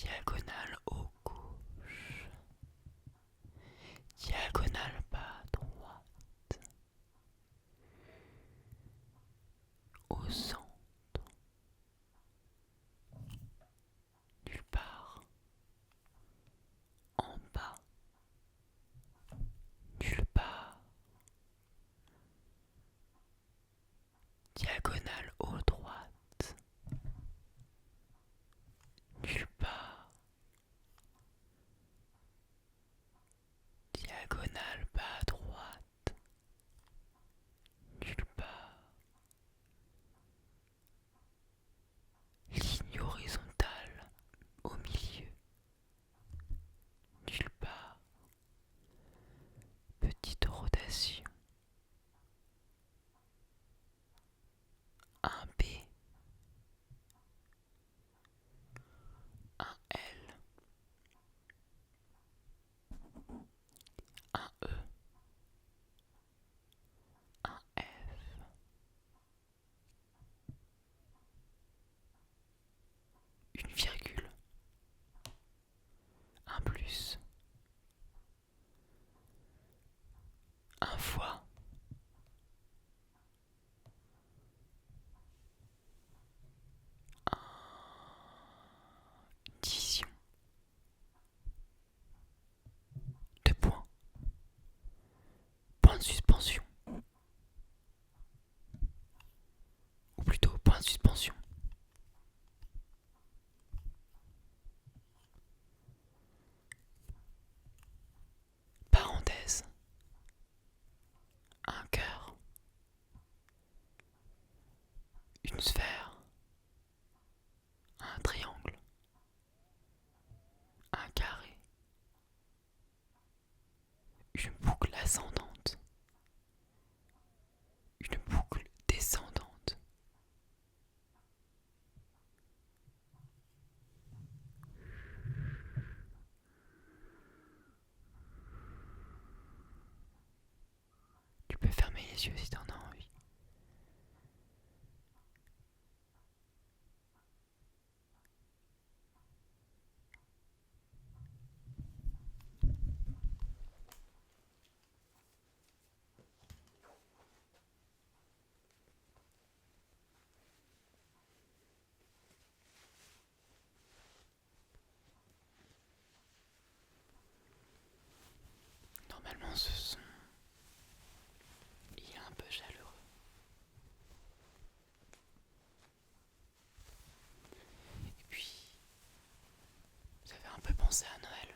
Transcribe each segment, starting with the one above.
diagonale au gauche, diagonale bas à droite, au centre, nulle part, en bas, nulle part, diagonale haut droite, nulle part, diagonale bas à droite, nulle part, ligne horizontale au milieu, nulle part, petite rotation, un B, un L, un E, un F, une virgule, un plus, un fois, une division, deux points, point de suspension, ou plutôt point de suspension, parenthèse, un cœur, une sphère, un triangle, un carré, une boucle ascendante, une boucle descendante, tu peux fermer les yeux si t'en as envie. Normalement ce son, il est un peu chaleureux. Et puis, ça fait un peu penser à Noël.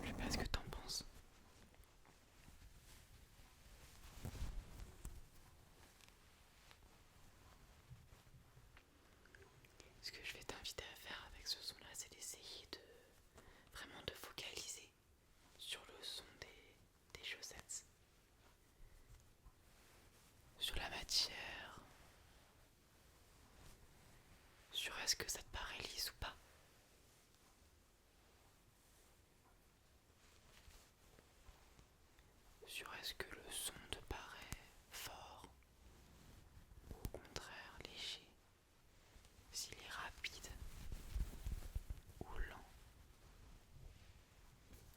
Je sais pas ce que t'en penses. Ce que je vais t'inviter à faire avec ce son-là, c'est d'essayer de vraiment te focaliser sur le son des chaussettes, sur la matière, sur est-ce que ça te paraît lisse ou pas. Sur est-ce que le son te paraît fort ou au contraire léger, s'il est rapide ou lent,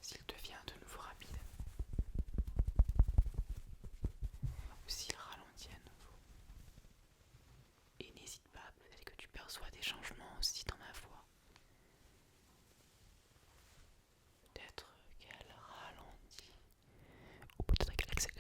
s'il devient de nouveau rapide ou s'il ralentit à nouveau. Et n'hésite pas, peut-être que tu perçois des changements aussi dans ma voix. Peut-être qu'elle ralentit ou peut-être qu'elle accélère.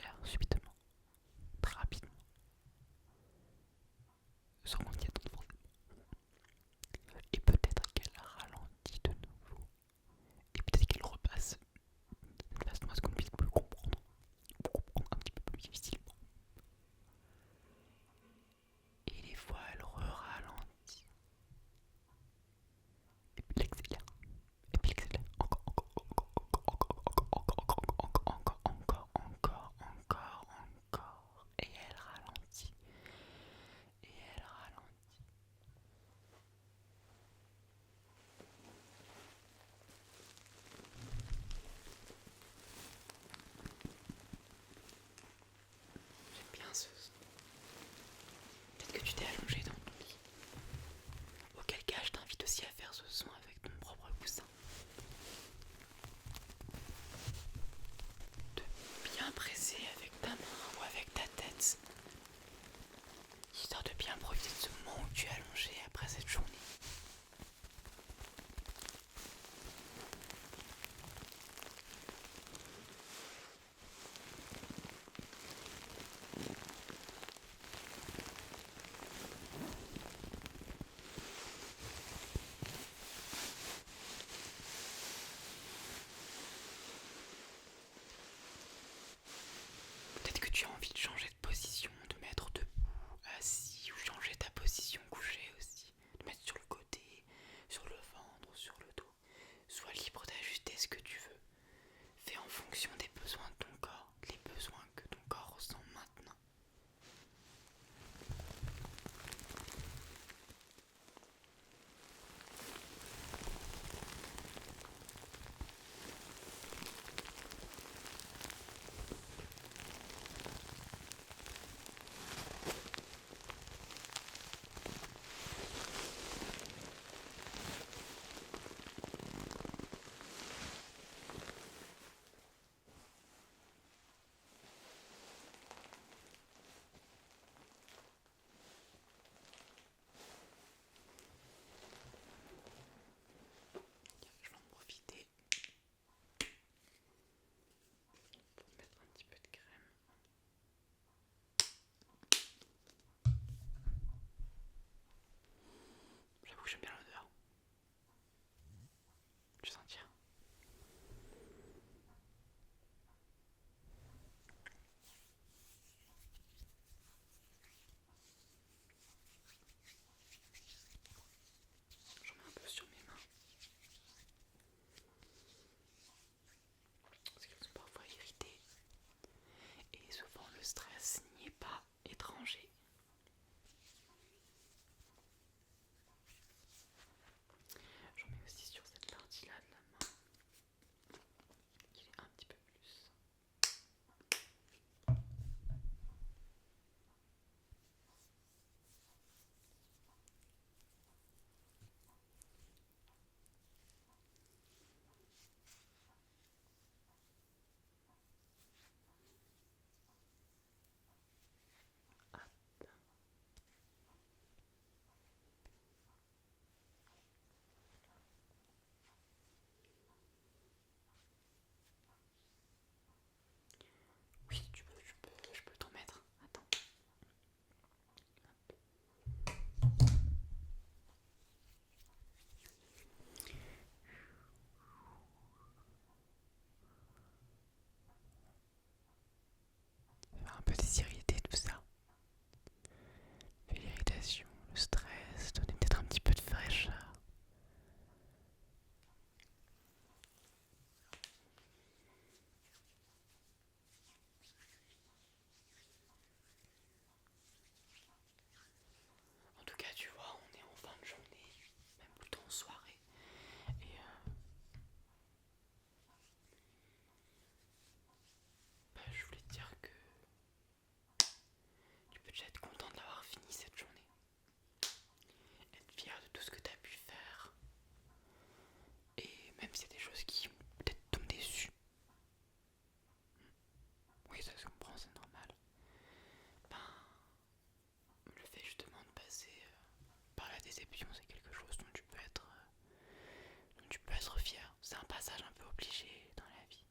tu peux être fier. C'est un passage un peu obligé dans la vie.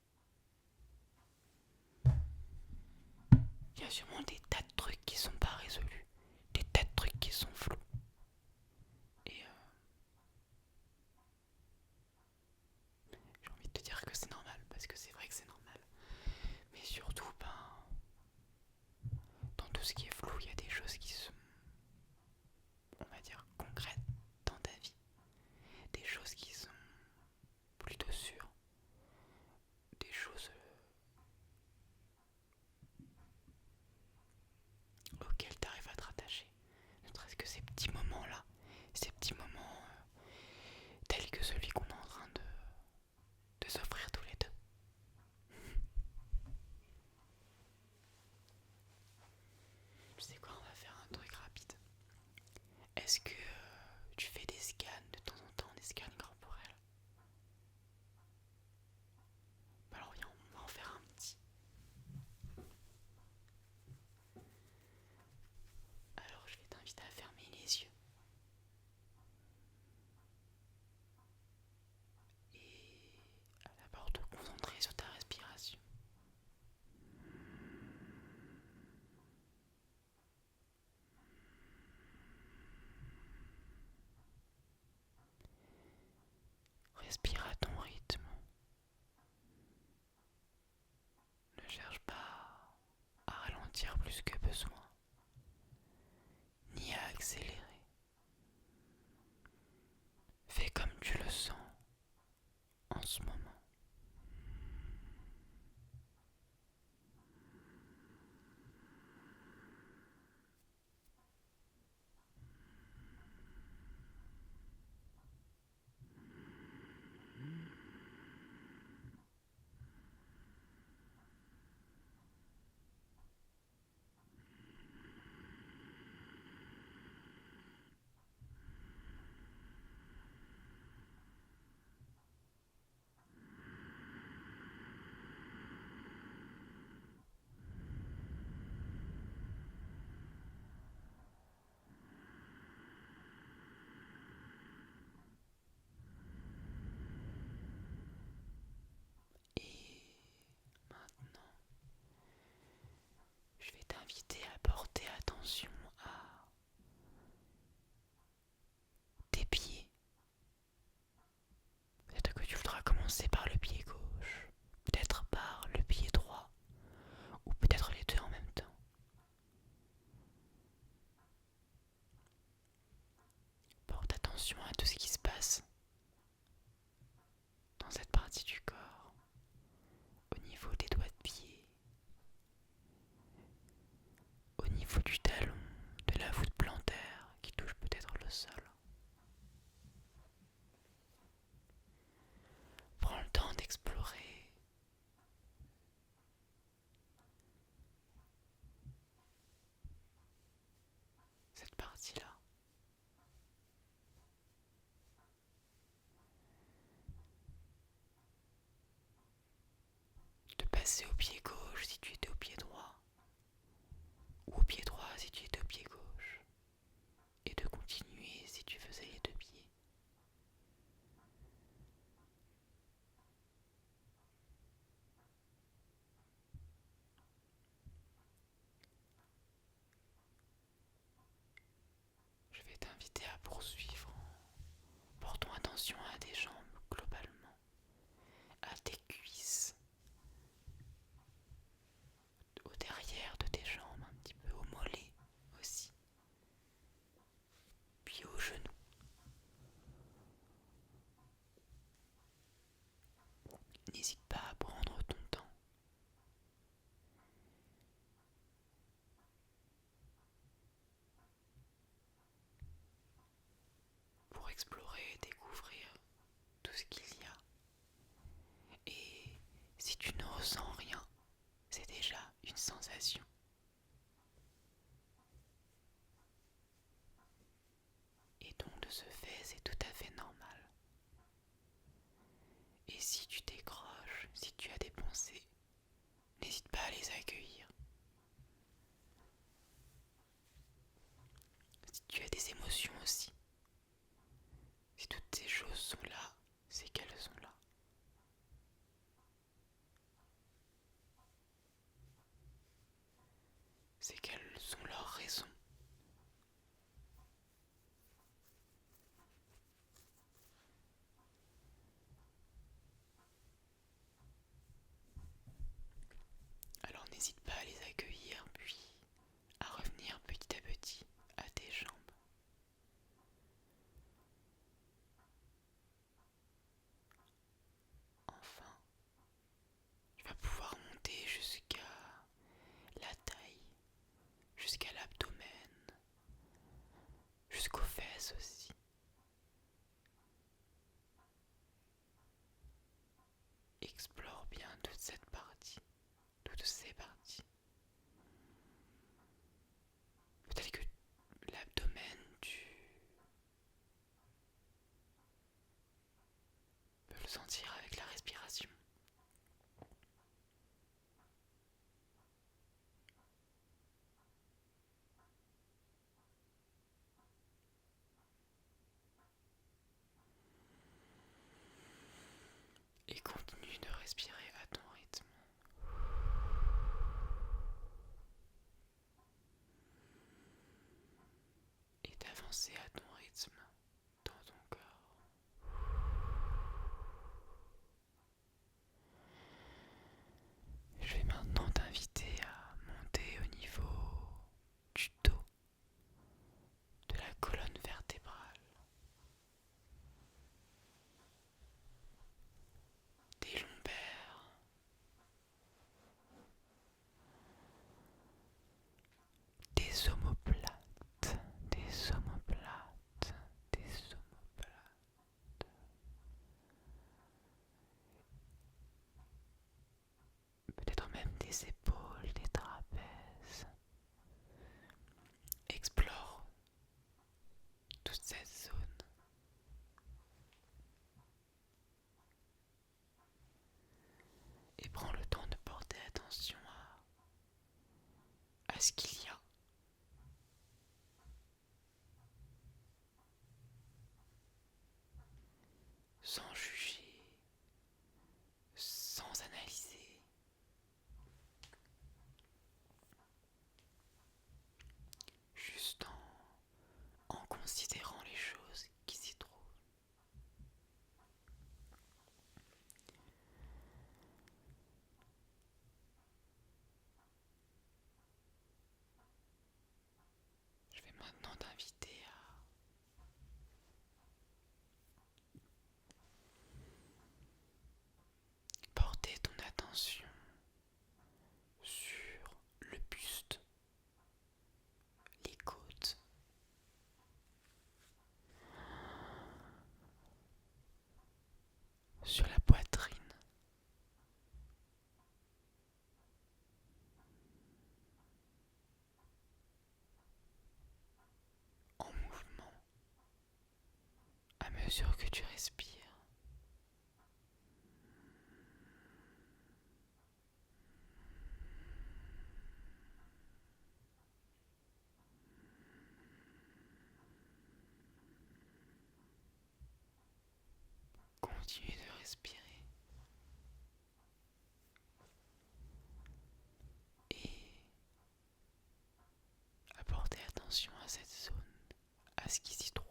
Il y a sûrement des tas de trucs qui sont pas résolus, des tas de trucs qui sont flous. Et j'ai envie de te dire que c'est normal, parce que c'est vrai que c'est normal. Mais surtout, dans tout ce qui est flou, il y a des choses qui sont, on va dire, concrètes dans ta vie. Des choses qui sont plutôt sûres. Des choses auxquelles tu arrives à te rattacher. Ne serait-ce que ces petits moments-là, ces petits moments tels que celui qu'on est en train de s'offrir tous les deux. Tu sais quoi, on va faire un truc rapide. Est-ce que tu fais des scans de temps en temps, des scans corporels? Alors viens, on va en faire un petit. Alors je vais t'inviter à fermer les yeux. Et à d'abord te concentrer sur ta respiration. Respire à ton rythme. Ne cherche pas à ralentir plus que besoin, ni à accélérer. Fais comme tu le sens en ce moment. Et maintenant, je vais t'inviter à porter attention à tes pieds. Peut-être que tu voudras commencer par le pied gauche, peut-être par le pied droit, ou peut-être les deux en même temps. Porte attention à tout ce qui se passe dans cette partie du corps, au niveau des doigts de pied, au niveau du talon, de la voûte plantaire qui touche peut-être le sol. Prends le temps d'explorer cette partie-là. De passer au pied gauche si tu étais au pied droit, ou au pied droit si tu étais au pied gauche, et de continuer si tu faisais les deux pieds. Je vais t'inviter à poursuivre. Portons attention à tes jambes globalement, à tes cuisses, au derrière de tes jambes, un petit peu au mollet aussi, puis aux genoux. N'hésite pas à prendre ton temps. Pour explorer et découvrir tout ce qu'il y a. Et si tu ne ressens rien, c'est déjà une sensation. Et donc de ce fait, c'est tout à fait normal. Et si tu décroches, si tu as des pensées, n'hésite pas à les accueillir. Si tu as des émotions aussi, n'hésite pas à les accueillir, puis à revenir petit à petit à tes jambes. Enfin, tu vas pouvoir monter jusqu'à la taille, jusqu'à l'abdomen, jusqu'aux fesses aussi. Explore bien toute cette partie, toutes ces parties. Peut-être que l'abdomen, tu peux le sentir avec la respiration. Et continue de respirer à ton rythme. Et d'avancer à ton rythme dans ton corps. Je vais maintenant t'inviter à monter au niveau du dos, de la colonne vertébrale, des lombaires, des omoplates, des omoplates, des omoplates. Peut-être même des épaules, des trapèzes. Explore toute cette zone. Et prends le temps de porter attention à ce qu'il y a. Sans juger, sans analyser. Juste en considérant les choses qui s'y trouvent. Je vais maintenant t'inviter à porter ton attention sur le buste, les côtes, sur la poitrine, en mouvement, à mesure que tu respires. Continue de respirer et à porter attention à cette zone, à ce qui s'y trouve.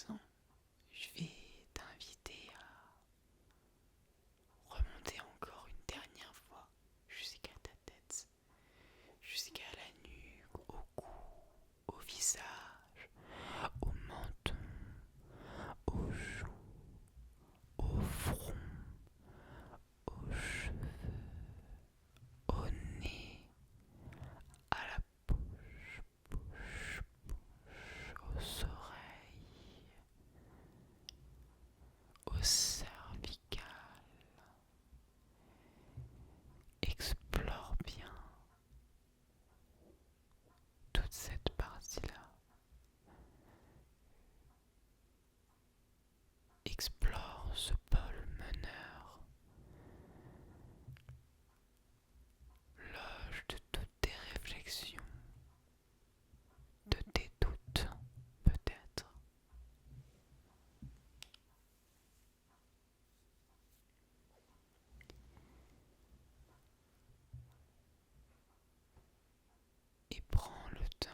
présent, je vais t'inviter à remonter encore une dernière fois jusqu'à ta tête, jusqu'à la nuque, au cou, au visage, au menton, aux joues, au front, aux cheveux, au nez, à la bouche, bouche, aux oreilles, au cervical. Explore bien toute cette partie-là. Explore ce pôle meneur, loge de toutes tes réflexions, de tes doutes peut-être. Et prends le temps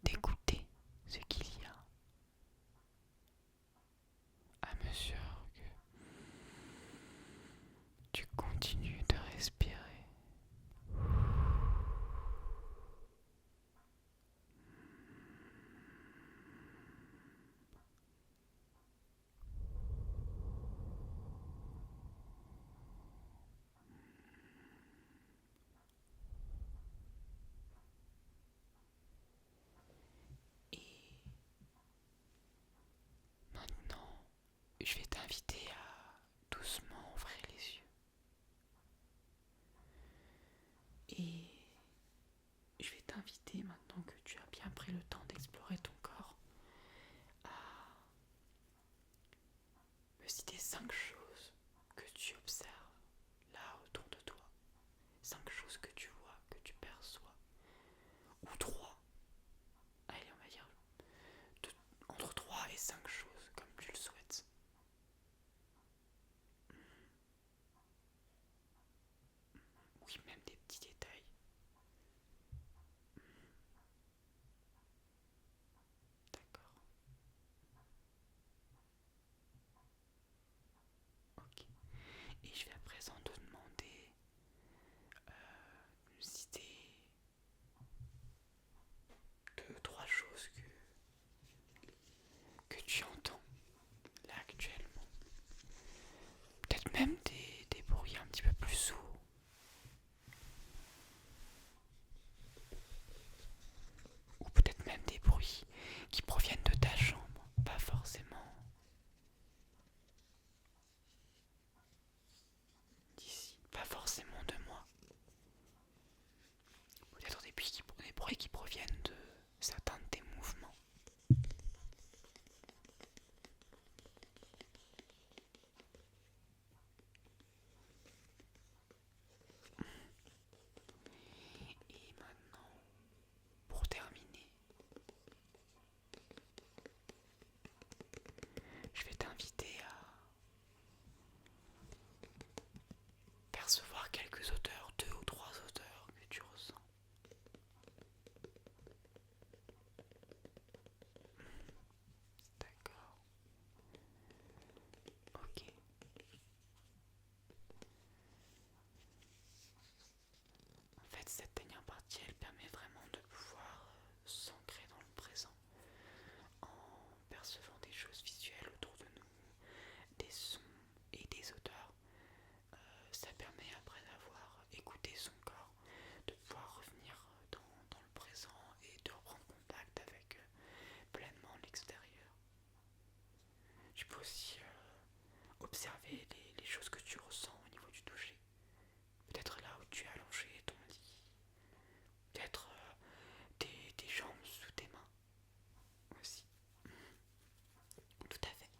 d'écouter ce qu'il y a à mesure que tu continues de respirer. Et maintenant, je vais t'inviter à doucement ouvrir les yeux. Et je vais t'inviter, maintenant que tu as bien pris le temps d'explorer ton corps, à me citer 5 choses que tu observes là autour de toi. 5 choses que tu vois, que tu perçois. Ou 3. Allez, on va dire entre 3 et 5 choses, comme tu le souhaites. Oui, même des petits détails. D'accord. Ok. Et je vais à présent te demander de citer 2, 3 choses que tu entends là actuellement. Peut-être même des bruits un petit peu plus sourds. Ou peut-être même des bruits qui proviennent de ta chambre, pas forcément d'ici, pas forcément de moi. Peut-être des bruits qui proviennent de certains de tes mouvements. Et maintenant, pour terminer, je vais t'inviter à percevoir quelques odeurs, 2 ou 3 odeurs que tu ressens. D'accord. Ok. En fait, cette dernière partie, elle permet vraiment de pouvoir s'ancrer dans le présent en percevant des choses visuelles autour de nous, des sons et des odeurs. Ça permet, après avoir écouté son corps, de pouvoir revenir dans le présent et de reprendre contact avec pleinement l'extérieur. Tu peux aussi observer les choses que tu ressens au niveau du toucher. Peut-être là où tu es allongé, ton lit. Peut-être tes jambes sous tes mains aussi. Tout à fait.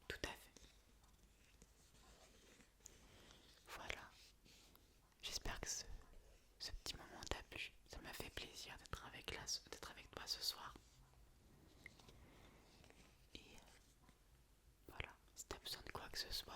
Tout à fait. Voilà. J'espère que ce petit moment t'a plu. Ça m'a fait plaisir d'être avec toi ce soir. Et voilà. Si t'as besoin de quoi que ce soit,